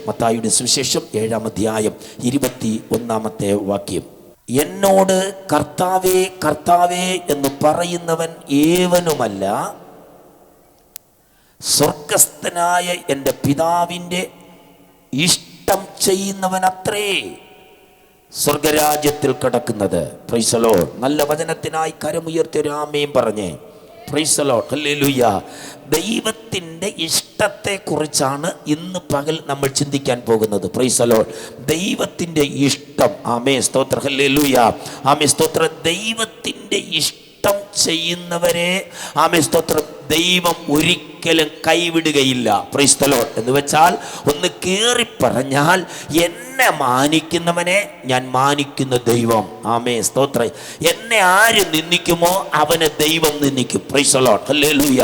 മത്തായിയുടെ സുവിശേഷം 7-ാം അധ്യായം 21-ാമത്തെ എന്നോട് കർത്താവേ കർത്താവേ എന്ന് പറയുന്നവൻ ഏവനുമല്ല, സ്വർഗസ്ഥനായ എൻ്റെ പിതാവിൻ്റെ ഇഷ്ടം ചെയ്യുന്നവനത്രേ സ്വർഗരാജ്യത്തിൽ കിടക്കുന്നത്. Price the Lord. നല്ല വചനത്തിനായി കരമുയർത്തി ഒരു ആമേൻ പറഞ്ഞേ. Price the lord. ഹല്ലേലൂയ. ദൈവത്തിൻ്റെ ഇഷ്ടത്തെക്കുറിച്ചാണ് ഇന്ന് പകൽ നമ്മൾ ചിന്തിക്കാൻ പോകുന്നത്. Price the Lord. ദൈവത്തിൻ്റെ ഇഷ്ടം. ആമേൻ സ്തോത്രം. ഹല്ലേലൂയ. ആമേൻ സ്തോത്രം. ദൈവത്തിൻ്റെ ഇഷ്ടം ചെയ്യുന്നവരെ ആമേൻ സ്തോത്രം ദൈവം ഒരിക്കലും കൈവിടുകയില്ല. Praise the lord. എന്ന് വെച്ചാൽ ഒന്ന് കയറി പറഞ്ഞാൽ എന്നെ മാനിക്കുന്നവനെ ഞാൻ മാനിക്കുന്ന ദൈവം. ആമേൻ സ്തോത്രം. എന്നെ ആര് നിന്ദിക്കുമോ അവനെ ദൈവം നിന്ദിക്കും. Praise the lord. ഹല്ലേലൂയ.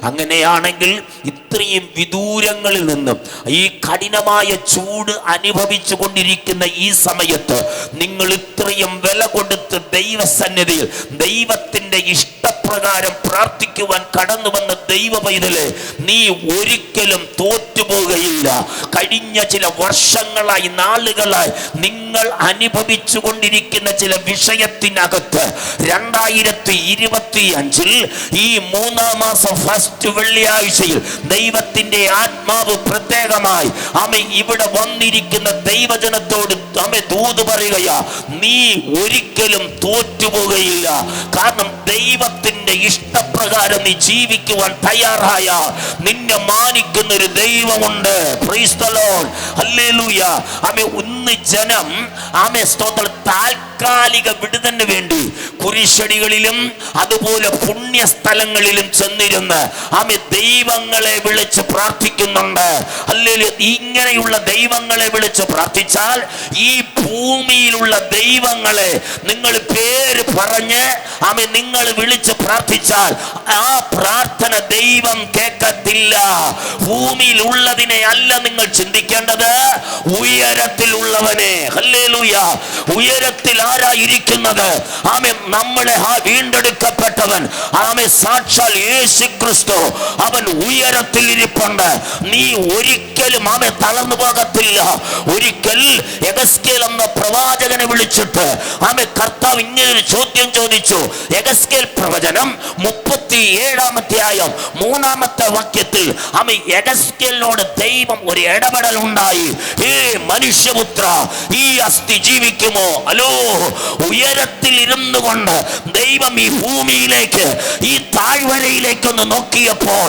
അങ്ങനെയാണെങ്കിൽ ഇത്രയും വിദൂരങ്ങളിൽ നിന്നും ഈ കഠിനമായ ചൂട് അനുഭവിച്ചു കൊണ്ടിരിക്കുന്ന ഈ സമയത്ത് നിങ്ങൾ ഇത്രയും വില കൊടുത്ത് ദൈവസന്നിധിയിൽ ദൈവത്തിൻ്റെ ഇഷ്ടപ്രകാരം പ്രാർത്ഥിക്കുവാൻ കടന്നു വന്ന ദൈവ പൈതലേ, നീ ഒരിക്കലും തോറ്റുപോകുകയില്ല. കഴിഞ്ഞ ചില വർഷങ്ങളായി നാളുകളായി നിങ്ങൾ അനുഭവിച്ചു കൊണ്ടിരിക്കുന്ന ചില വിഷയത്തിനകത്ത് 2025 ഈ 3-ാം മാസം ഫസ്റ്റ് വെള്ളിയാഴ്ചയിൽ ദൈവത്തിന്റെ ആത്മാവ് പ്രത്യേകമായി ഇവിടെ വന്നിരിക്കുന്ന ദൈവജനത്തോട് ദൂത് പറയുകയാ, നീ ഒരിക്കലും തോറ്റുപോകുകയില്ല. കാരണം ദൈവത്തിന്റെ ഇഷ്ടപ്രകാരം നീ ജീവിക്കുവാൻ തയ്യാറായ നിന്നെ മാനിക്കുന്ന ഒരു ദൈവമുണ്ട്. Praise the lord. ഹല്ലേലൂയ. ഇന്ന് ജനം സ്തോത്രം താൽക്കാലിക വിടുതലിന് വേണ്ടി കുരിശടികളിലും അതുപോലെ പുണ്യസ്ഥലങ്ങളിലും ചെന്നിരുന്ന് ദൈവങ്ങളെ വിളിച്ച് പ്രാർത്ഥിക്കുന്നുണ്ട്. ഹല്ലേലൂയ. ഇങ്ങനെയുള്ള ദൈവങ്ങളെ വിളിച്ച് പ്രാർത്ഥിച്ചാൽ ഈ ഭൂമിയിലുള്ള ദൈവങ്ങളെ നിങ്ങൾ പേര് പറഞ്ഞ് നിങ്ങൾ വിളിച്ച് പ്രാർത്ഥിച്ചാൽ ആ പ്രാർത്ഥന ദൈവം കേൾക്കത്തില്ല. ഭൂമിയിൽ ഉള്ളതിനെ അല്ല നിങ്ങൾ ചിന്തിക്കേണ്ടത്, ഉയരത്തിലുള്ളവനെ. ഹല്ലേലൂയ. ഉയരത്തിൽ ആരായിരിക്കുന്നത്? നമ്മളെ വീണ്ടെടുക്കപ്പെട്ടവൻ സാക്ഷാൽ യേശു ക്രിസ്തു. അവൻ ഉയരത്തിൽ ഇരിപ്പുണ്ട്. നീ ഒരിക്കലും തളർന്നു പോകത്തില്ല. ഒരിക്കൽ യെഹെസ്കേൽ എന്ന പ്രവാചകനെ വിളിച്ചിട്ട് കർത്താവ് ഇങ്ങനൊരു ചോദ്യം ചോദിച്ചു. യെഹെസ്കേൽ പ്രവചനം 37-ാം അധ്യായം 3-ാമത്തെ വാക്യത്തിൽ യെഹെസ്കേലിനോട് ദൈവം ഒരു ഇടപെടൽ ഉണ്ടായി. മനുഷ്യപുത്ര, ഈ അസ്ഥി ജീവിക്കുമോ? അല്ലോ, ഉയരത്തിൽ ഇരുന്നു കൊണ്ട് ദൈവം ഈ ഭൂമിയിലേക്ക് ഈ താഴ്വരയിലേക്കൊന്ന് നോക്കിയപ്പോൾ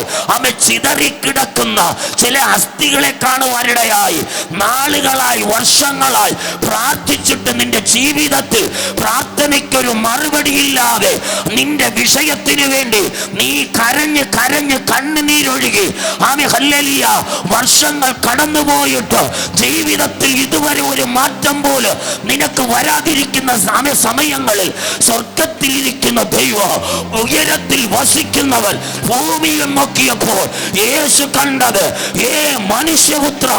ചിതറിക്കിടക്കുന്ന ചില അസ്ഥികളെ കാണുവാനിടയായി. നാളുകളായി വർഷങ്ങളായി പ്രാർത്ഥിച്ചിട്ട് നിന്റെ ജീവിതത്തിൽ പ്രാർത്ഥനയ്ക്കൊരു മറുപടിയില്ലാതെ നിന്റെ വിഷയത്തിന് വേണ്ടി നീ കരഞ്ഞ് കരഞ്ഞ് കണ്ണുനീരൊഴുകി ഹല്ലേലൂയ വർഷങ്ങൾ കടന്നുപോയിട്ട് ജീവിതത്തിൽ ഇതുവരെ ഒരു മാറ്റം പോലും നിനക്ക് വരാതിരിക്കുന്ന സമയങ്ങളിൽ സ്വർഗത്തിലിരിക്കുന്ന ദൈവം, ഉയരത്തിൽ വസിക്കുന്നവൻ ഭൂമിയിൽ നോക്കിയപ്പോൾ യേശു കണ്ടത്, മനുഷ്യപുത്ര,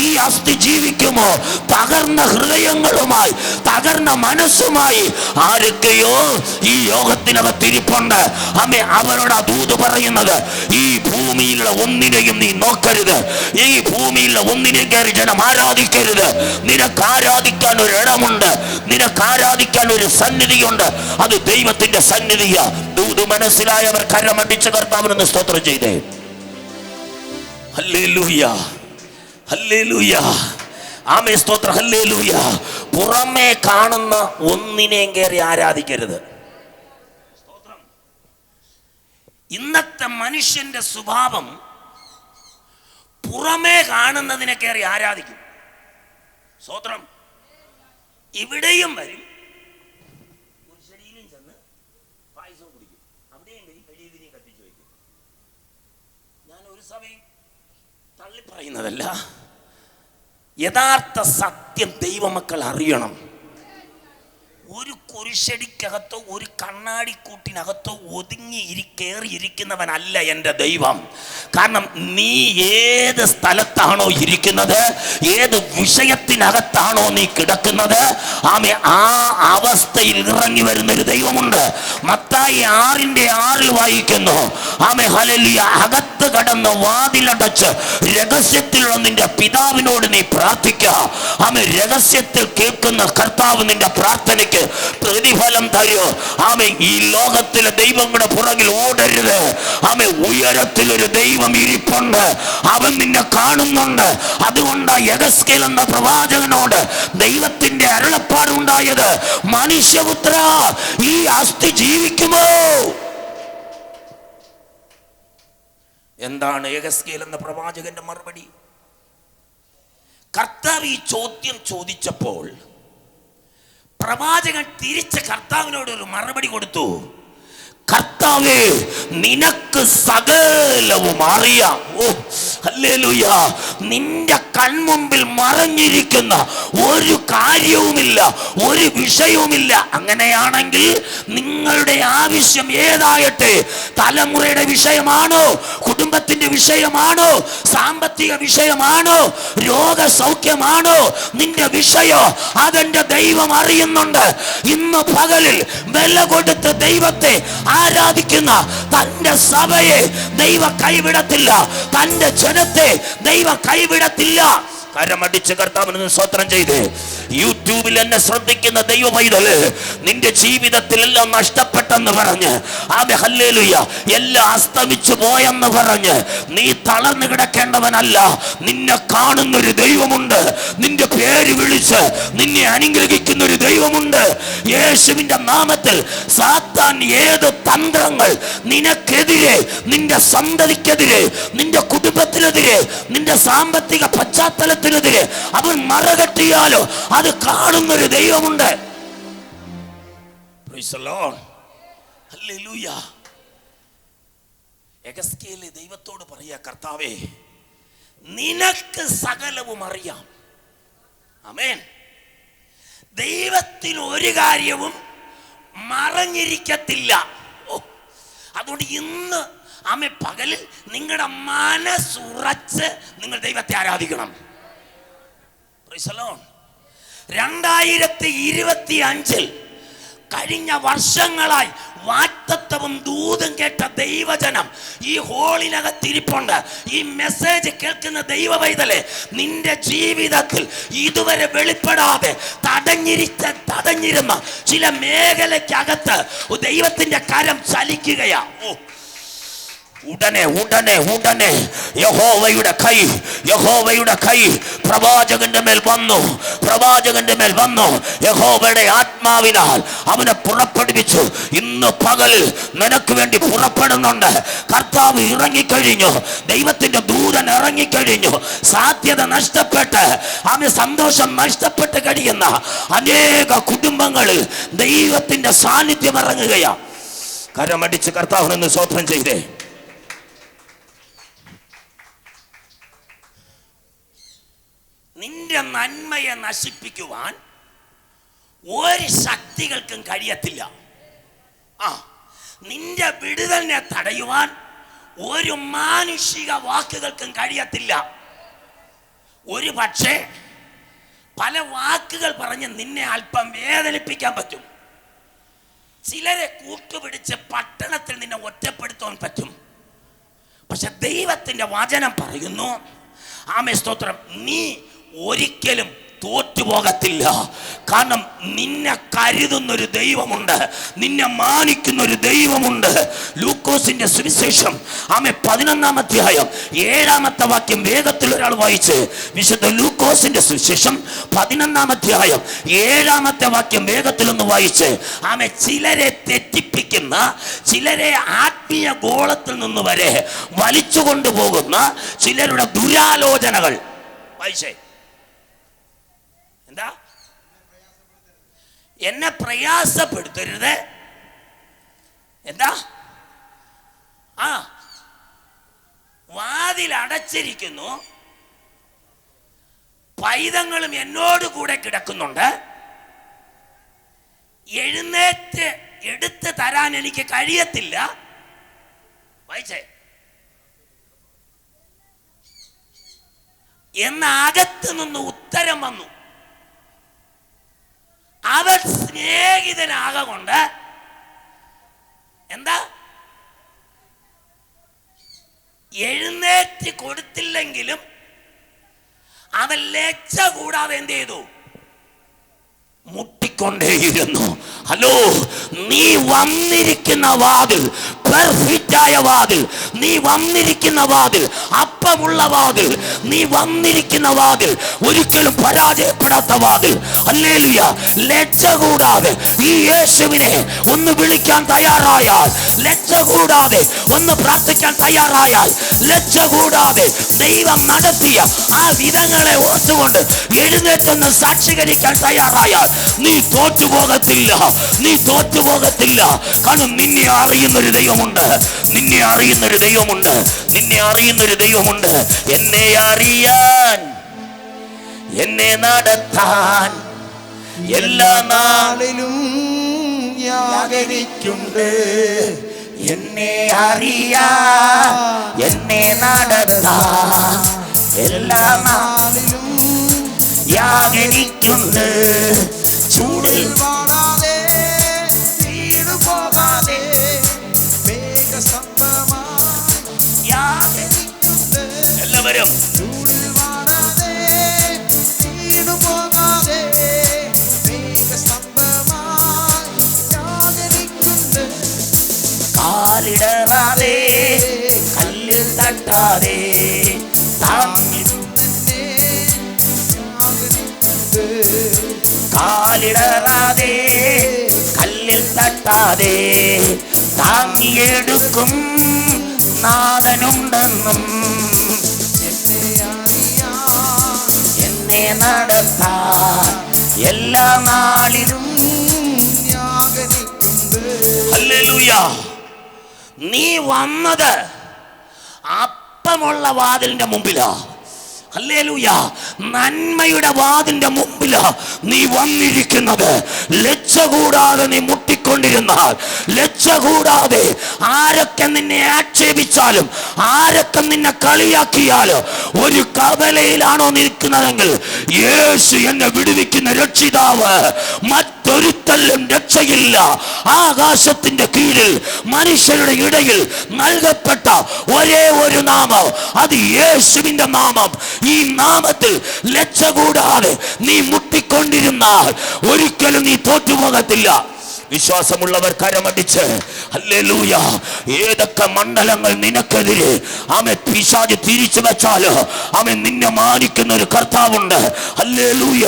ഈ അസ്ഥി ജീവിക്കുമോ? തകർന്ന ഹൃദയങ്ങളുമായി തകർന്ന മനസ്സുമായി ആരൊക്കെയോ ഈ യോഗത്തിനകത്തിരിപ്പുണ്ട്. അവരോട് ദൂത് പറയുന്നത്, ഈ ഭൂമിയിലുള്ള ഒന്നിനെയും നീ നോക്കരുത്. ഈ ഭൂമിയിലുള്ള ഒന്നിനെയും കയറി ജനം ആരാധിക്കരുത്. നിനക്ക് ആരാധിക്കാൻ ഒരു ഇടമുണ്ട്, നിനക്ക് ആരാധിക്കാൻ ഒരു സന്നിധിയുണ്ട്. അത് ദൈവത്തിന്റെ സന്നിധിയാ. ദൂത് മനസ്സിലായവർ കരമടിച്ച് കർത്താവിനൊന്ന് സ്തോത്രം ചെയ്തേ. ഹല്ലേലൂയ, ഹല്ലേലൂയ, ആമേൻ സ്തോത്രം, ഹല്ലേലൂയ. പുറമേ കാണുന്ന ഒന്നിനെയും കയറി ആരാധിക്കരുത്. ഇന്നത്തെ മനുഷ്യന്റെ സ്വഭാവം പുറമേ കാണുന്നതിനെ കയറി ആരാധിക്കും. സ്തോത്രം. ഇവിടെയും വരും, ചെന്ന് പായസം കുടിക്കും, അവിടെയും വരും, എഴുതിനെയും കത്തിച്ചു വയ്ക്കും. ഞാൻ ഒരു സമയം തള്ളി പറയുന്നതല്ല, യഥാർത്ഥ സത്യം ദൈവമക്കൾ അറിയണം. ഒരു കുരിശടിക്കകത്തോ ഒരു കണ്ണാടിക്കൂട്ടിനകത്തോ കയറിയിരിക്കുന്നവനല്ല എൻ്റെ ദൈവം. കാരണം നീ ഏത് സ്ഥലത്താണോ ഇരിക്കുന്നത്, ഏത് വിഷയത്തിനകത്താണോ നീ കിടക്കുന്നത്, ആമേ, ആ അവസ്ഥയിൽ ഇറങ്ങി വരുന്നൊരു ദൈവമുണ്ട്. മത്തായി 6:6 വായിക്കുന്നു, ആമേ ഹല്ലേലൂയ, അകത്ത് കടന്ന് വാതിലടച്ച് രഹസ്യത്തിലുള്ള നിന്റെ പിതാവിനോട് നീ പ്രാർത്ഥിക്കുക. ആമേ, രഹസ്യത്തിൽ കേൾക്കുന്ന കർത്താവ് നിന്റെ പ്രാർത്ഥനയ്ക്ക് പ്രതിഫലം തരൂ. ആമേ, ഈ ലോകത്തിലെ ദൈവങ്ങളുടെ പുറകിൽ ഓടരുത്. ആമേ, ഉയരത്തിലൊരു ദൈവം ഇരിപ്പുണ്ട്, അവൻ നിന്നെ കാണുന്നുണ്ട്. അതുകൊണ്ട് യെഹെസ്കേൽ എന്ന പ്രവാചകനോട് ദൈവത്തിന്റെ അരുളപ്പാടുണ്ടായത്, മനുഷ്യപുത്ര, ഈ അസ്ഥി ജീവിക്കുമോ? എന്താണ് യെഹെസ്കേൽ എന്ന പ്രവാചകന്റെ മറുപടി? കർത്താവ് ഈ ചോദ്യം ചോദിച്ചപ്പോൾ പ്രവാചകൻ തിരിച്ച് കർത്താവിനോട് ഒരു മറുപടി കൊടുത്തു. കർത്താവേ, നിനക്ക് സകലവും അറിയാം. ഓ ഹല്ലേലൂയ. നിന്റെ കൺമുമ്പിൽ മറഞ്ഞിരിക്കുന്ന ഒരു കാര്യവുമില്ല, ഒരു വിഷയവുമില്ല. അങ്ങനെയാണെങ്കിൽ നിങ്ങളുടെ ആവശ്യം ഏതാകട്ടെ, തലമുറയുടെ വിഷയമാണോ, കുടുംബത്തിന്റെ വിഷയമാണോ, സാമ്പത്തിക വിഷയമാണോ, രോഗസൗഖ്യമാണോ, നിന്റെ വിഷയോ, അതെന്റെ ദൈവം അറിയുന്നുണ്ട്. ഇന്ന് പകലിൽ വില കൊടുത്ത് ദൈവത്തെ ആരാധിക്കുന്ന തന്റെ സഭയെ ദൈവ കൈവിടത്തില്ല, തന്റെ ജനത്തെ ദൈവ കൈവിടത്തില്ല. കരമടിച്ച് കർത്താവിന് സ്തോത്രം ചെയ്ത് യൂട്യൂബിൽ എന്നെ ശ്രദ്ധിക്കുന്ന ദൈവ പൈതല്, നിന്റെ ജീവിതത്തിൽ എല്ലാം നഷ്ടപ്പെട്ടെന്ന് പറഞ്ഞ്, ആമേ ഹല്ലേലൂയ, എല്ലാം അസ്തമിച്ചു പോയെന്ന് പറഞ്ഞ് നീ തളർന്നു കിടക്കേണ്ടവനല്ല. നിന്നെ കാണുന്നൊരു ദൈവമുണ്ട്. നിന്റെ പേര് വിളിച്ച് നിന്നെ അനുഗ്രഹിക്കുന്ന ഒരു ദൈവമുണ്ട്. യേശുവിന്റെ നാമത്തിൽ സാത്താൻ ഏത് തന്ത്രങ്ങൾ നിനക്കെതിരെ, നിന്റെ സന്തതിക്കെതിരെ, നിന്റെ കുടുംബത്തിനെതിരെ, നിന്റെ സാമ്പത്തിക പശ്ചാത്തലത്തിനെതിരെ അവൻ മറകെട്ടിയാലോ, അത് കാണുന്നൊരു ദൈവമുണ്ട്. Praise the lord, hallelujah. യെഹെസ്കേൽ ദൈവത്തോട് പറയാ, കർത്താവേ, നിനക്ക് സകലവും അറിയാം. ആമേൻ. ദൈവത്തിന് ഒരു കാര്യവും മറഞ്ഞിരിക്കത്തില്ല. അതുകൊണ്ട് ഇന്ന് ആമേ പകലിൽ നിങ്ങളുടെ മനസ്സുറച്ച് നിങ്ങൾ ദൈവത്തെ ആരാധിക്കണം. Price the Lord. 2025 കഴിഞ്ഞ വർഷങ്ങളായി വാഗ്ദത്തവും ദൂതും കേട്ട ദൈവജനം ഈ ഹോളിനകത്തിരിപ്പുണ്ട്. ഈ മെസ്സേജ് കേൾക്കുന്ന ദൈവ പൈതലേ, നിന്റെ ജീവിതത്തിൽ ഇതുവരെ വെളിപ്പെടാതെ തടഞ്ഞിരുന്ന ചില മേഖലയ്ക്കകത്ത് ദൈവത്തിന്റെ കരം ചലിക്കുകയാ. ഉടനെ ഉടനെ ഉടനെ യഹോവയുടെ കൈ പ്രവാചകന്റെ മേൽ വന്നു. യഹോവയുടെ ആത്മാവിനാൽ അവനെ പുറപ്പെടുവിച്ചു. ഇന്ന് പകലിൽ നിനക്ക് വേണ്ടി പുറപ്പെടുന്നുണ്ട്. കർത്താവ് ഇറങ്ങിക്കഴിഞ്ഞു, ദൈവത്തിന്റെ ദൂതൻ ഇറങ്ങിക്കഴിഞ്ഞു. സാധ്യത നഷ്ടപ്പെട്ട്, അവന് സന്തോഷം നഷ്ടപ്പെട്ട് കഴിയുന്ന അനേക കുടുംബങ്ങളിൽ ദൈവത്തിന്റെ സാന്നിധ്യം ഇറങ്ങുകയാ. കരമടിച്ച് കർത്താവിനൊന്ന് സ്തോത്രം ചെയ്തേ. നിന്റെ നന്മയെ നശിപ്പിക്കുവാൻ ഒരു ശക്തികൾക്കും കഴിയത്തില്ല. നിന്റെ വിടുതലിനെ തടയുവാൻ ഒരു മാനുഷിക വാക്കുകൾക്കും കഴിയത്തില്ല. ഒരു പക്ഷേ പല വാക്കുകൾ പറഞ്ഞ് നിന്നെ അല്പം വേദനിപ്പിക്കാൻ പറ്റും. ചിലരെ കൂട്ടുപിടിച്ച് പട്ടണത്തിൽ നിന്നെ ഒറ്റപ്പെടുത്താൻ പറ്റും. പക്ഷെ ദൈവത്തിന്റെ വചനം പറയുന്നു, ആമേ സ്തോത്രം, നീ ഒരിക്കലും തോറ്റുപോകത്തില്ല. കാരണം നിന്നെ കരുതുന്നൊരു ദൈവമുണ്ട്, നിന്നെ മാനിക്കുന്നൊരു ദൈവമുണ്ട്. ലൂക്കോസിന്റെ സുവിശേഷം 11-ാം അധ്യായം 7-ാമത്തെ വാക്യം വേഗത്തിൽ ഒരാൾ വായിച്ച്. വിശുദ്ധ ലൂക്കോസിന്റെ സുവിശേഷം 11-ാം അധ്യായം 7-ാമത്തെ വാക്യം വേഗത്തിലൊന്ന് വായിച്ച്. ചിലരെ തെറ്റിപ്പിക്കുന്ന, ചിലരെ ആത്മീയ ഗോളത്തിൽ നിന്ന് വരെ വലിച്ചു കൊണ്ടുപോകുന്ന ചിലരുടെ ദുരാലോചനകൾ വായിച്ചേ. എന്താ? എന്നെ പ്രയാസപ്പെടുത്തരുത്. എന്താ? വാതിൽ അടച്ചിരിക്കുന്നു, പൈതങ്ങളും എന്നോട് കൂടെ കിടക്കുന്നുണ്ട്. എഴുന്നേറ്റ് എടുത്ത് തരാൻ എനിക്ക് കഴിയത്തില്ല. വായിച്ചേ. എന്ന അകത്ത് നിന്ന് ഉത്തരം വന്നു. അവൻ സ്നേഹിതനാകൊണ്ട് എന്താ എഴുന്നേറ്റ് കൊടുത്തില്ലെങ്കിലും അവൻ ലജ്ജ കൂടാതെ എന്ത് ചെയ്തു? മുട്ടിക്കൊണ്ടേയിരുന്നു. ഹലോ, നീ വന്നിരിക്കുന്ന വാതിൽ പെർഫെക്റ്റായ വാതിൽ, നീ വന്നിരിക്കുന്ന വാതിൽ അപ്പമുള്ള വാതിൽ, നീ വന്നിരിക്കുന്ന വാതിൽ ഒരിക്കലും പരാജയപ്പെടാത്ത വാതിൽ. ഹല്ലേലൂയ. ലജ്ജ കൂടാതെ ഈ യേശുവിനെ ഒന്ന് വിളിക്കാൻ തയ്യാറായാൽ, ലജ്ജ കൂടാതെ ഒന്ന് പ്രാർത്ഥിക്കാൻ തയ്യാറായാൽ, ലജ്ജ കൂടാതെ ദൈവം നടത്തിയ ആ വിധങ്ങളെ ഓർത്തുകൊണ്ട് എഴുന്നേറ്റൊന്ന് സാക്ഷീകരിക്കാൻ തയ്യാറായാൽ നീ തോറ്റുപോകത്തില്ല, നീ തോറ്റുപോകത്തില്ല. കാരണം നിന്നെ അറിയുന്നൊരു ദൈവമുണ്ട്, നിന്നെ അറിയുന്നൊരു ദൈവമുണ്ട്, നിന്നെ അറിയുന്നൊരു ദൈവമുണ്ട്. എന്നെ അറിയാൻ, എന്നെ നടത്താൻ എല്ലാ നാളിലും യാഗനിക്കുണ്ട്. എന്നെ അറിയാൻ, എന്നെ നടത്താൻ എല്ലാ നാളിലും യാഗനിക്കുണ്ട്. ചൂടിൽ വാടാതെ വീണു പോകാതെ യാഗനിക്കുണ്ട്. എല്ലാവരും ചൂടിൽ വാടാതെ വീണു പോകാതെ യാഗനിക്കുണ്ട്. കാലിടറാതെ കല്ലിൽ തട്ടാതെ കാലിടറാതെ കല്ലിൽ തട്ടാതെ താങ്ങിയെടുക്കും നാഥനുണ്ടെന്നും. എന്നെ നടത്താൻ എല്ലാ നാളിലും ഹല്ലേലൂയ. നീ വന്നത് അപ്പമുള്ള വാതിലിന്റെ മുമ്പിലാ. ഹല്ലേലൂയ. നന്മയുടെ വാതിന്റെ മുമ്പിലാ നീ വന്നിരിക്കുന്നത്. ലജ്ജ കൂടാതെ നീ മുട്ടിക്കൊണ്ടിരുന്നാൽ, ലജ്ജ കൂടാതെ ആരൊക്കെ നിന്നെ ആക്ഷേപിച്ചാലും, ആരൊക്കെ നിന്നെ കളിയാക്കിയാലും, ഒരു കവലയിലാണോ നിൽക്കുന്നതെങ്കിൽ യേശു എന്നെ വിടുവിക്കുന്ന രക്ഷിതാവ്, മറ്റൊരുത്തല്ലും രക്ഷയില്ല. ആകാശത്തിന്റെ കീഴിൽ മനുഷ്യരുടെ ഇടയിൽ നൽകപ്പെട്ട ഒരേ ഒരു നാമം, അത് യേശുവിന്റെ നാമം. ഈ നാമത്തിൽ ലജ്ജ കൂടാതെ നീ മുട്ടിക്കൊണ്ടിരുന്നാൽ ഒരിക്കലും നീ തോറ്റുപോകത്തില്ല. വിശ്വാസമുള്ളവർ കരമടിച്ച് ഹല്ലേലൂയ. ഏതൊക്കെ മണ്ഡലങ്ങൾ നിനക്കെതിരെ ആമേ പിശാച് തിരിച്ചു വെച്ചാലോ ആമേ നിന്നെ മാനിക്കുന്ന ഒരു കർത്താവുണ്ട്. ഹല്ലേലൂയ.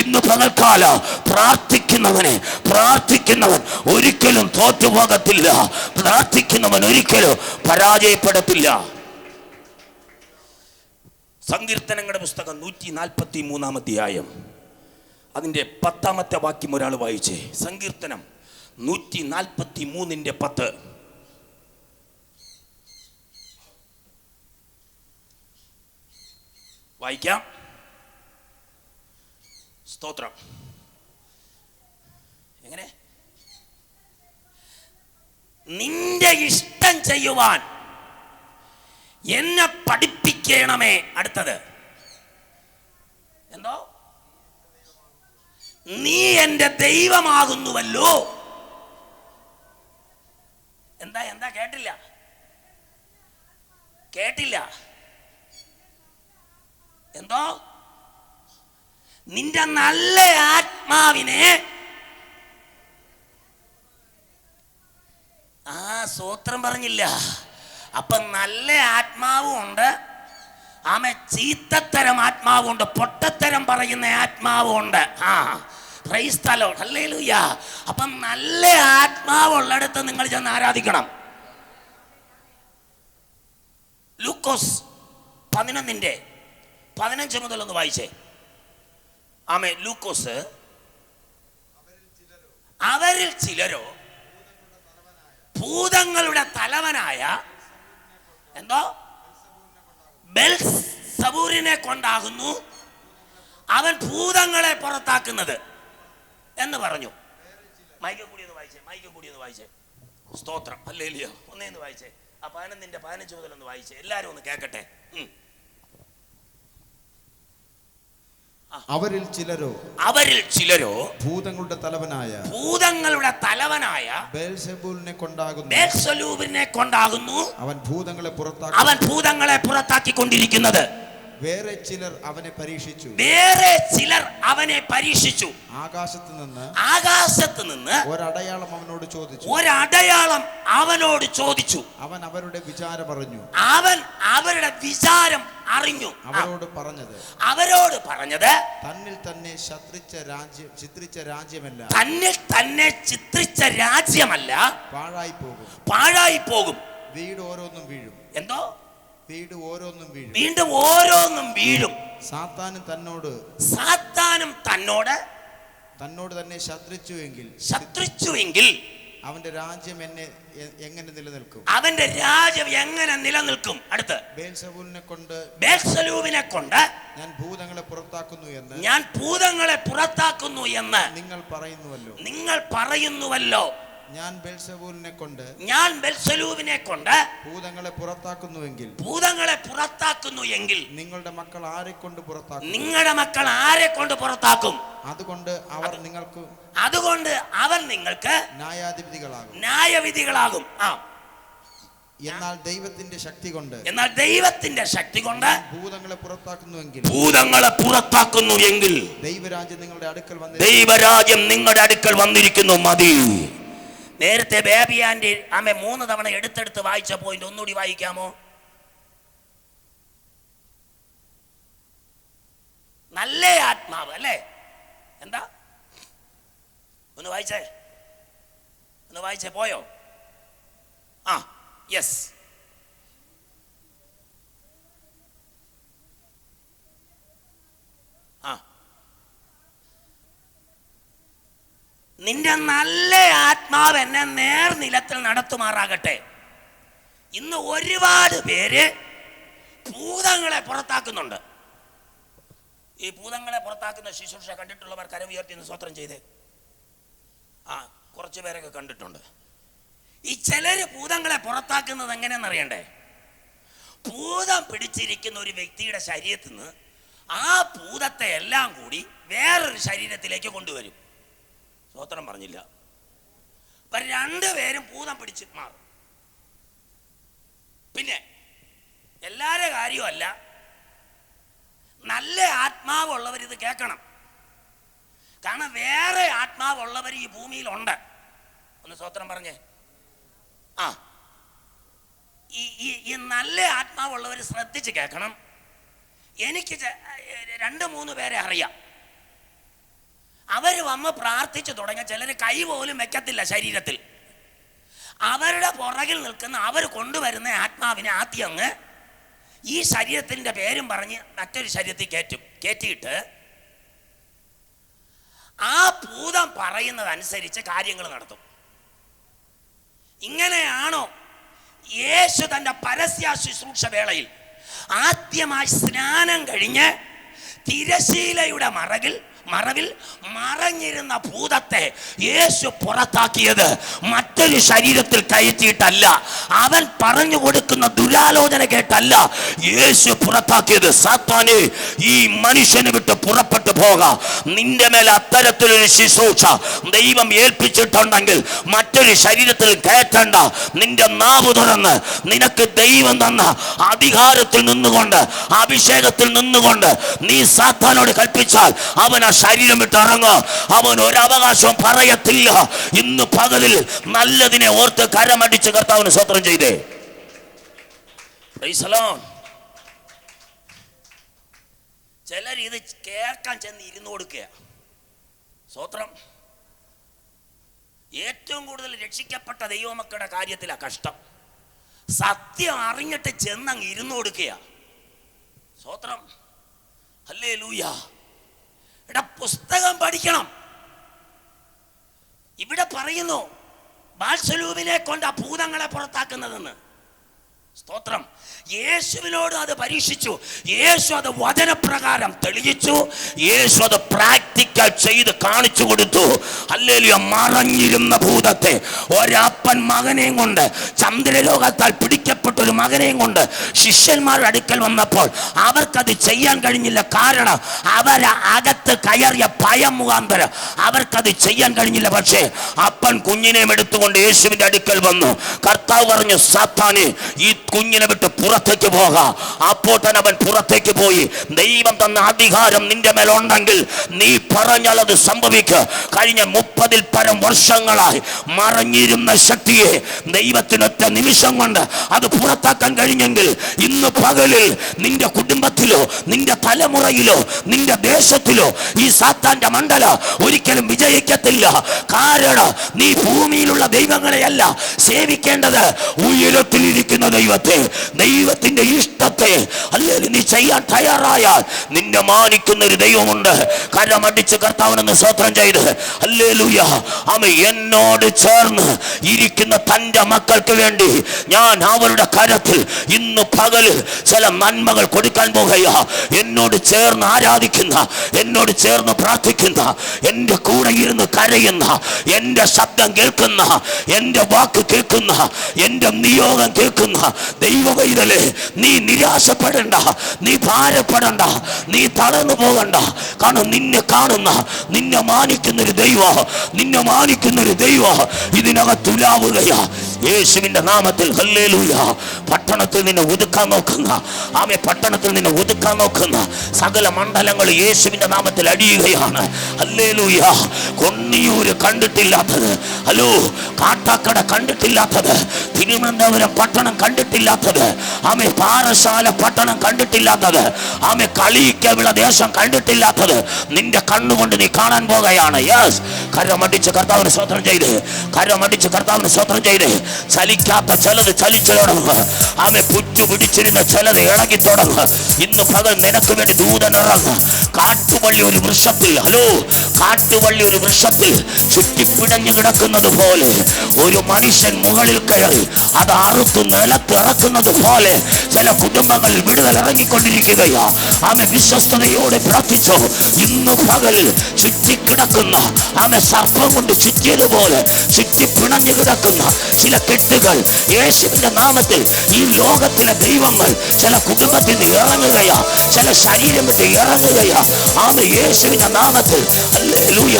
ഇന്ന് പകൽക്കാല പ്രാർത്ഥിക്കുന്നവൻ ഒരിക്കലും തോറ്റുപോകത്തില്ല. പ്രാർത്ഥിക്കുന്നവൻ ഒരിക്കലും പരാജയപ്പെടത്തില്ല. സങ്കീർത്തനങ്ങളുടെ പുസ്തകം 143 അധ്യായം അതിൻ്റെ 10 വാക്യം ഒരാൾ വായിച്ചേ. സങ്കീർത്തനം 143:10. വായിക്കാം. സ്തോത്രം. എങ്ങനെ? നിന്റെ ഇഷ്ടം ചെയ്യുവാൻ എന്നെ പഠിപ്പിക്കണമേ. അടുത്തത് എന്തോ? നീ എൻ്റെ ദൈവമാകുന്നുവല്ലോ. എന്താ എന്താ കേട്ടില്ല. എന്തോ? നിന്റെ നല്ല ആത്മാവിനെ സ്വോത്രം പറഞ്ഞില്ല. അപ്പൊ നല്ല ആത്മാവും ഉണ്ട്, ആമേ ചീത്തത്തരം ആത്മാവും ഉണ്ട്, പൊട്ടത്തരം പറയുന്ന ആത്മാവും ഉണ്ട്. Price the lord. ഹല്ലേലൂയ. അപ്പം നല്ല ആത്മാവുള്ളിടത്ത് നിങ്ങൾ ചെന്ന് ആരാധിക്കണം. ലൂക്കോസ് 11:15 മുതൽ ഒന്ന് വായിച്ചേ. ആമേ. ലൂക്കോസ്. അവരിൽ ചിലരോ ഭൂതങ്ങളുടെ തലവനായ എന്തോ ബെൽസബൂലിനെ കൊണ്ടാകുന്നു അവൻ ഭൂതങ്ങളെ പുറത്താക്കുന്നത് എന്ന് പറഞ്ഞു. മൈക്ക് കൂടി ഒന്ന് വായിച്ചേ. സ്തോത്രം, ഹല്ലേലൂയ. ഒന്നേന്ന് വായിച്ചേ. ആ 11:15 മുതൽ ഒന്ന് വായിച്ചേ, എല്ലാരും ഒന്ന് കേൾക്കട്ടെ. അവരിൽ ചിലരോ ഭൂതങ്ങളുടെ തലവനായ ബെൽസെബൂലിനെ കൊണ്ടാകുന്നു അവൻ ഭൂതങ്ങളെ പുറത്താക്കിക്കൊണ്ടിരിക്കുന്നത്. വേറെ ചിലർ അവനെ പരീക്ഷിച്ചു. ആകാശത്ത് നിന്ന് ഒരടയാളം അവനോട് ചോദിച്ചു. അവൻ അവരുടെ വിചാരം അറിഞ്ഞു. അവരോട് പറഞ്ഞത് തന്നിൽ തന്നെ ചിത്രിച്ച രാജ്യമല്ല പാഴായി പോകും. വീണ്ടും ഓരോന്നും വീഴും. സാത്താനും തന്നോട് തന്നെ ശത്രുച്ചുവെങ്കിൽ അവന്റെ രാജ്യം എങ്ങനെ നിലനിൽക്കും? അടുത്ത് ബേൽസെബൂലിനെ കൊണ്ട് ഞാൻ ഭൂതങ്ങളെ പുറത്താക്കുന്നു എന്ന് നിങ്ങൾ പറയുന്നുവല്ലോ. ഞാൻ ബെൽസെബൂലിനെ കൊണ്ട് ഭൂതങ്ങളെ പുറത്താക്കുന്നുവെങ്കിൽ നിങ്ങളുടെ മക്കൾ ആരെ കൊണ്ട് പുറത്താക്കും? അതുകൊണ്ട് അവർ നിങ്ങൾക്ക് ന്യായവിധികളാകും. എന്നാൽ ദൈവത്തിന്റെ ശക്തി കൊണ്ട് ഭൂതങ്ങളെ പുറത്താക്കുന്നുവെങ്കിൽ ദൈവരാജ്യം നിങ്ങളുടെ അടുക്കൽ വന്നിരിക്കുന്നു. മതി. നേരത്തെ ബേബിയാന്റെ അമ്മ 3 തവണ എടുത്തെടുത്ത് വായിച്ച പോയിന്റ് ഒന്നുകൂടി വായിക്കാമോ? നല്ല ആത്മാവ് അല്ലേ? എന്താ? ഒന്ന് വായിച്ചേ പോയോ? യെസ്. നിന്റെ നല്ല ആത്മാവ് എന്നെ നേർനിലത്തിൽ നടത്തുമാറാകട്ടെ. ഇന്ന് ഒരുപാട് പേര് ഭൂതങ്ങളെ പുറത്താക്കുന്നുണ്ട്. ഈ ഭൂതങ്ങളെ പുറത്താക്കുന്ന ശുശ്രൂഷ കണ്ടിട്ടുള്ളവർ കരം ഉയർത്തി സ്വത്രം ചെയ്തേ. കുറച്ചു പേരൊക്കെ കണ്ടിട്ടുണ്ട്. ഈ ചിലര് ഭൂതങ്ങളെ പുറത്താക്കുന്നത് എങ്ങനെയെന്നറിയണ്ടേ? ഭൂതം പിടിച്ചിരിക്കുന്ന ഒരു വ്യക്തിയുടെ ശരീരത്തിൽ നിന്ന് ആ ഭൂതത്തെ എല്ലാം കൂടി വേറൊരു ശരീരത്തിലേക്ക് കൊണ്ടുവരും. സ്വത്രം പറഞ്ഞില്ല. 2 പേരും ഭൂതം പിടിച്ച് മാറും. പിന്നെ എല്ലാവരുടെ കാര്യമല്ല, നല്ല ആത്മാവുള്ളവർ ഇത് കേൾക്കണം. കാരണം വേറെ ആത്മാവുള്ളവർ ഈ ഭൂമിയിലുണ്ട്. ഒന്ന് സ്വത്രം പറഞ്ഞേ. ഈ നല്ല ആത്മാവുള്ളവർ ശ്രദ്ധിച്ച് കേൾക്കണം. എനിക്ക് 2-3 പേരെ അറിയാം. അവർ വന്ന് പ്രാർത്ഥിച്ചു തുടങ്ങിയ ചിലർ കൈ പോലും വെക്കത്തില്ല ശരീരത്തിൽ. അവരുടെ പുറകിൽ നിൽക്കുന്ന അവർ കൊണ്ടുവരുന്ന ആത്മാവിനെ ആദ്യം അങ്ങ് ഈ ശരീരത്തിൻ്റെ പേരും പറഞ്ഞ് മറ്റൊരു ശരീരത്തിൽ കയറ്റിയിട്ട് ആ ഭൂതം പറയുന്നതനുസരിച്ച് കാര്യങ്ങൾ നടത്തും. ഇങ്ങനെയാണോ യേശു തൻ്റെ പരസ്യ ശുശ്രൂഷ വേളയിൽ ആദ്യമായി സ്നാനം കഴിഞ്ഞ് തിരശീലയുടെ മറവിൽ മറഞ്ഞിരുന്ന ഭൂതത്തെ യേശു പുറത്താക്കിയത് മറ്റൊരു ശരീരത്തിൽ കയറ്റിയിട്ടല്ല, അവൻ പറഞ്ഞു കൊടുക്കുന്ന ദുരാലോചന കേട്ടല്ല യേശു പുറത്താക്കിയത്. സാത്താനെ, ഈ മനുഷ്യനെ വിട്ട് പുറപ്പെട്ടു പോകാം. നിന്റെ മേലെ അത്തരത്തിലൊരു ശുശ്രൂഷ ദൈവം ഏൽപ്പിച്ചിട്ടുണ്ടെങ്കിൽ മറ്റൊരു ശരീരത്തിൽ കയറ്റണ്ട. നിന്റെ നാവ് തുറന്ന് നിനക്ക് ദൈവം തന്ന അധികാരത്തിൽ നിന്നുകൊണ്ട്, അഭിഷേകത്തിൽ നിന്നുകൊണ്ട് നീ സാത്താനോട് കൽപ്പിച്ചാൽ അവൻ ആ ശരീരം വിട്ട് ഇറങ്ങും. അവൻ ഒരവകാശവും പറയത്തില്ല. ഇന്ന് പകലിൽ നല്ലതിനെ ഓർത്ത് കരമടിച്ച് കർത്താവിന് സ്തോത്രം ചെയ്തേ. ചിലർ ഇത് കേൾക്കാൻ ചെന്ന് ഇരുന്ന് കൊടുക്കുക. സ്തോത്രം. ഏറ്റവും കൂടുതൽ രക്ഷിക്കപ്പെട്ട ദൈവമക്കളുടെ കാര്യത്തിലാണ് കഷ്ടം. സത്യം അറിഞ്ഞിട്ട് ചെന്നങ്ങ് ഇരുന്ന് കൊടുക്കുക. സ്തോത്രം. ഹല്ലേലൂയ. എടാ, പുസ്തകം പഠിക്കണം. ഇവിടെ പറയുന്നു ബേൽസെബൂലിനെ കൊണ്ട് ആ ഭൂതങ്ങളെ പുറത്താക്കുന്നതെന്ന്. സ്തോത്രം. യേശുവിനോട് അത് പരീക്ഷിച്ചു. യേശു അത് വചനപ്രകാരം തെളിയിച്ചു. യേശു അത് പ്രാക്ടിക്കൽ ഒരിക്കൽ ചെയ്ത് കാണിച്ചു കൊടുത്തു. ഹല്ലേലൂയ. മറഞ്ഞിരുന്ന ഭൂതത്തെ ഒരപ്പൻ മകനെയും കൊണ്ട്, ചന്ദ്രലോകത്താൽ പിടിക്കപ്പെട്ട ഒരു മകനെയും കൊണ്ട് ശിഷ്യന്മാരുടെ അടുക്കൽ വന്നപ്പോൾ അവർക്കത് ചെയ്യാൻ കഴിഞ്ഞില്ല. കാരണം അകത്ത് കയറിയ ഭയം മുഖാന്തരം അവർക്കത് ചെയ്യാൻ കഴിഞ്ഞില്ല. പക്ഷേ അപ്പൻ കുഞ്ഞിനെയും എടുത്തുകൊണ്ട് യേശുവിന്റെ അടുക്കൽ വന്നു. കർത്താവ് പറഞ്ഞു, സാത്താനെ, ഈ കുഞ്ഞിനെ വിട്ട് പുറത്തേക്ക് പോകാം. അപ്പോൾ തന്നെ അവൻ പുറത്തേക്ക് പോയി. ദൈവം തന്ന അധികാരം നിന്റെ മേലുണ്ടെങ്കിൽ നീ പറഞ്ഞാൽ അത് സംഭവിക്കുക. കഴിഞ്ഞ 30-ൽ പരം വർഷങ്ങളായി മറഞ്ഞിരുന്ന ശക്തിയെ ദൈവത്തിനൊറ്റ നിമിഷം കൊണ്ട് അത് പുറത്താക്കാൻ കഴിഞ്ഞെങ്കിൽ ഇന്ന് പകലിൽ നിന്റെ കുടുംബത്തിലോ നിന്റെ തലമുറയിലോ നിന്റെ ദേശത്തിലോ ഈ സാത്താന്റെ മണ്ഡല ഒരിക്കലും വിജയിക്കത്തില്ല. കാരണം നീ ഭൂമിയിലുള്ള ദൈവങ്ങളെയല്ല സേവിക്കേണ്ടത്, ഉയരത്തിലിരിക്കുന്ന ദൈവത്തെ, ദൈവത്തിന്റെ ഇഷ്ടത്തെ. അല്ലെങ്കിൽ നീ ചെയ്യാൻ തയ്യാറായാൽ നിന്നെ മാനിക്കുന്ന ഒരു ദൈവമുണ്ട്. കരമടിച്ച് കർത്താവിനൊന്ന് സ്തോത്രം ചെയ്ത് ഹല്ലേലൂയ. ആമേൻ. എന്നോട് ചേർന്ന് ഇരിക്കുന്ന തൻ്റെ മക്കൾക്ക് വേണ്ടി ഞാൻ അവരുടെ കരത്തിൽ ഇന്ന് പകൽ ചില നന്മകൾ കൊടുക്കാൻ പോകുകയാ. എന്നോട് ചേർന്ന് ആരാധിക്കുന്ന, എന്നോട് ചേർന്ന് പ്രാർത്ഥിക്കുന്ന, എൻ്റെ കൂടെ ഇരുന്ന് കരയുന്ന, എൻ്റെ ശബ്ദം കേൾക്കുന്ന, എൻ്റെ വാക്ക് കേൾക്കുന്ന, എൻ്റെ നിയോഗം കേൾക്കുന്ന ദൈവവൈതലേ, നീ നിരാശപ്പെടണ്ട, നീ ഭാരപ്പെടണ്ട, നീ തളർന്നു പോകണ്ട. കാരണം നിന്നെ കാണുന്ന, നിന്നെ മാനിക്കുന്നൊരു ദൈവം, നിന്നെ മാനിക്കുന്നൊരു ദൈവം ഇതിനകത്തുലാവുകയാ. യേശുവിന്റെ നാമത്തിൽ ഹല്ലേലൂയ. പട്ടണത്തിൽ നിന്നെ ഒതുക്കാൻ നോക്കുന്ന, ആമേ, പട്ടണത്തിൽ നിന്നെ ഒതുക്കാൻ നോക്കുന്ന സകല മണ്ഡലങ്ങൾ യേശുവിന്റെ നാമത്തിൽ അടിയുകയാണ്. ഹല്ലേലൂയ. കൊന്നിയൂര് കണ്ടിട്ടില്ലാത്തത്, ഹലോ, കാട്ടാക്കട കണ്ടിട്ടില്ലാത്തത്, തിരുവനന്തപുരം പട്ടണം കണ്ടിട്ടില്ലാത്തത്, ആമേ, പാറശാല പട്ടണം കണ്ടിട്ടില്ലാത്തത്, ആമേ, കളിയിക്കവിള ദേശം കണ്ടിട്ടില്ലാത്തത് നിന്റെ കണ്ണുകൊണ്ട് നീ കാണാൻ പോകുകയാണ്. യെസ്. കരമടിച്ച് കർത്താവിന് സ്തോത്രം ചെയ്ത്, കരമടിച്ച് കർത്താവിന് സ്തോത്രം ചെയ്ത്. ചലിക്കാത്ത ചിലത് ചലിച്ചു തുടങ്ങുക. ആമേ, പുറ്റു പിടിച്ചിരുന്ന ചിലത് ഇളകി തുടങ്ങുക. ഇന്ന് പകൽ നിനക്ക് വേണ്ടി ദൂതൻ ഇറങ്ങും. കാട്ടുവള്ളി ഒരു വൃക്ഷത്തിൽ, ഹലോ, കാട്ടുവള്ളി ഒരു വൃക്ഷത്തിൽ ചുറ്റിപ്പിടഞ്ഞു കിടക്കുന്നത് പോലെ ഒരു മനുഷ്യൻ മുകളിൽ കയറി അത് അറുത്തു നിലത്ത് ഇറക്കുന്നത് പോലെ ചില കുടുംബങ്ങളിൽ വിടുതൽ ഇറങ്ങിക്കൊണ്ടിരിക്കുകയാ. ആമേ, വിശ്വസ്തയോടെ പ്രാർത്ഥിച്ചോ. ഇന്ന് പകൽ ചുറ്റിക്കിടക്കുന്ന, ആമേ, സർപ്പം കൊണ്ട് ചുറ്റിയതുപോലെ ചുറ്റിപ്പിണഞ്ഞു കിടക്കുന്ന ചില കെട്ടുകൾ യേശുവിന്റെ നാമത്തിൽ ഈ ലോകത്തിലെ ദൈവങ്ങൾ ചില കുടുംബത്തിൽ നിന്ന് ഇറങ്ങുകയാ, ചില ശരീരം വിട്ട് ഇറങ്ങുകയാ. ആമേ, യേശുവിന്റെ നാമത്തിൽ ഹല്ലേലൂയ.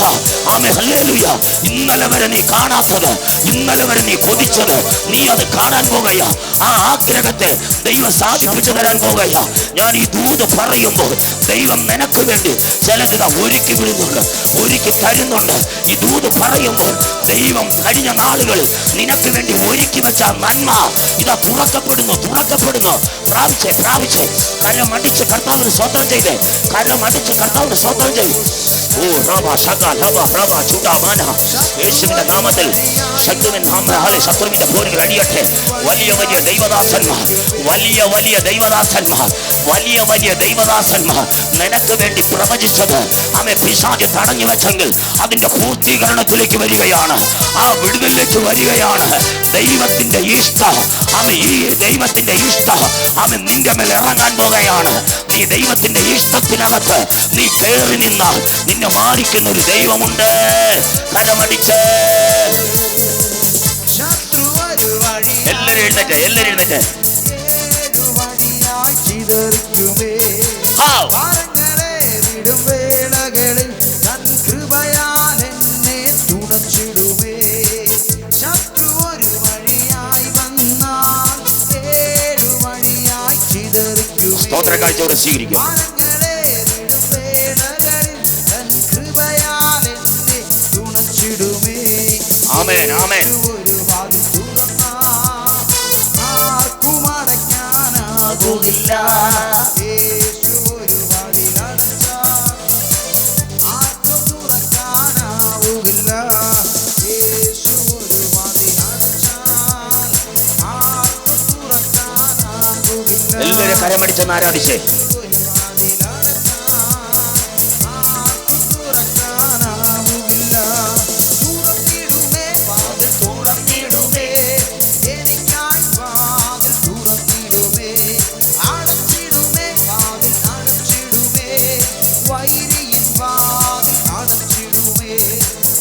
ആമേ, ഹല്ലേലൂയ. ഇന്നലെ വരെ നീ കാണാത്തത്, ഇന്നലെ വരെ നീ കൊതിച്ചത്, നീ അത് കാണാൻ പോകുകയാ. ആ ആഗ്രഹത്തെ ദൈവം സാധിപ്പിച്ചു തരാൻ പോകുകയാ. ഞാൻ ഈ ദൂത് പറയുമ്പോൾ ദൈവം നിനക്ക് വേണ്ടി ചിലത് ഒരുക്കി വിടുന്നുണ്ട്, ഒരുക്കി തരുന്നുണ്ട്. ഈ ദൂത് പറയുമ്പോൾ ദൈവം കഴിഞ്ഞ നാളുകളിൽ നിനക്ക് വേണ്ടി ഒരുക്കി വെച്ച നന്മ ഇതാ തുറക്കപ്പെടുന്നു, തുറക്കപ്പെടുന്നു. പ്രാപിച്ചേ, പ്രാപിച്ചേ. കരമടിച്ച് കർത്താവിന് സ്തോത്രം ചെയ്തേ, കരമടിച്ച് കർത്താവിന് സ്തോത്രം ചെയ്തു. ഓ റബ ശക ലബ റബ ചുടാമാന. യേശുവിന്റെ നാമത്തിൽ ശത്രുവിന്റെ പോരുകൾ അടിയട്ടെ. വലിയ വലിയ ദൈവദാസന്മാർ, വലിയ വലിയ ദൈവദാസന്മാർ, വലിയ വലിയ ദൈവദാസന്മാർ നിനക്ക് വേണ്ടി പ്രവചിച്ചത് ആമേ പിശാച് തടഞ്ഞു വെച്ചെങ്കിൽ അതിന്റെ പൂർത്തീകരണത്തിലേക്ക് വരികയാണ്, ആ വിടുതലിലേക്ക് വരികയാണ്. ദൈവത്തിന്റെ ഇഷ്ടം, ആമേ, ഈ ദൈവത്തിന്റെ ഇഷ്ടം ആമേ നിന്റെ മേൽ ഇറങ്ങാൻ പോകുകയാണ്. നീ ദൈവത്തിന്റെ ഇഷ്ടത്തിനകത്ത് നീ കയറി നിന്നാൽ നിന്നെ മാനിക്കുന്ന ഒരു ദൈവമുണ്ട്. കരമടിച്ച് എല്ലാവരും എഴുന്നേറ്റ്, എല്ലാവരും എഴുന്നേറ്റ്. സ്തോത്ര കാഴ്ചയോടെ സ്വീകരിക്കും. ആമേൻ, ആമേൻ. എല്ലാവരും കരമടിച്ചെന്ന് ആരാധിച്ചേ.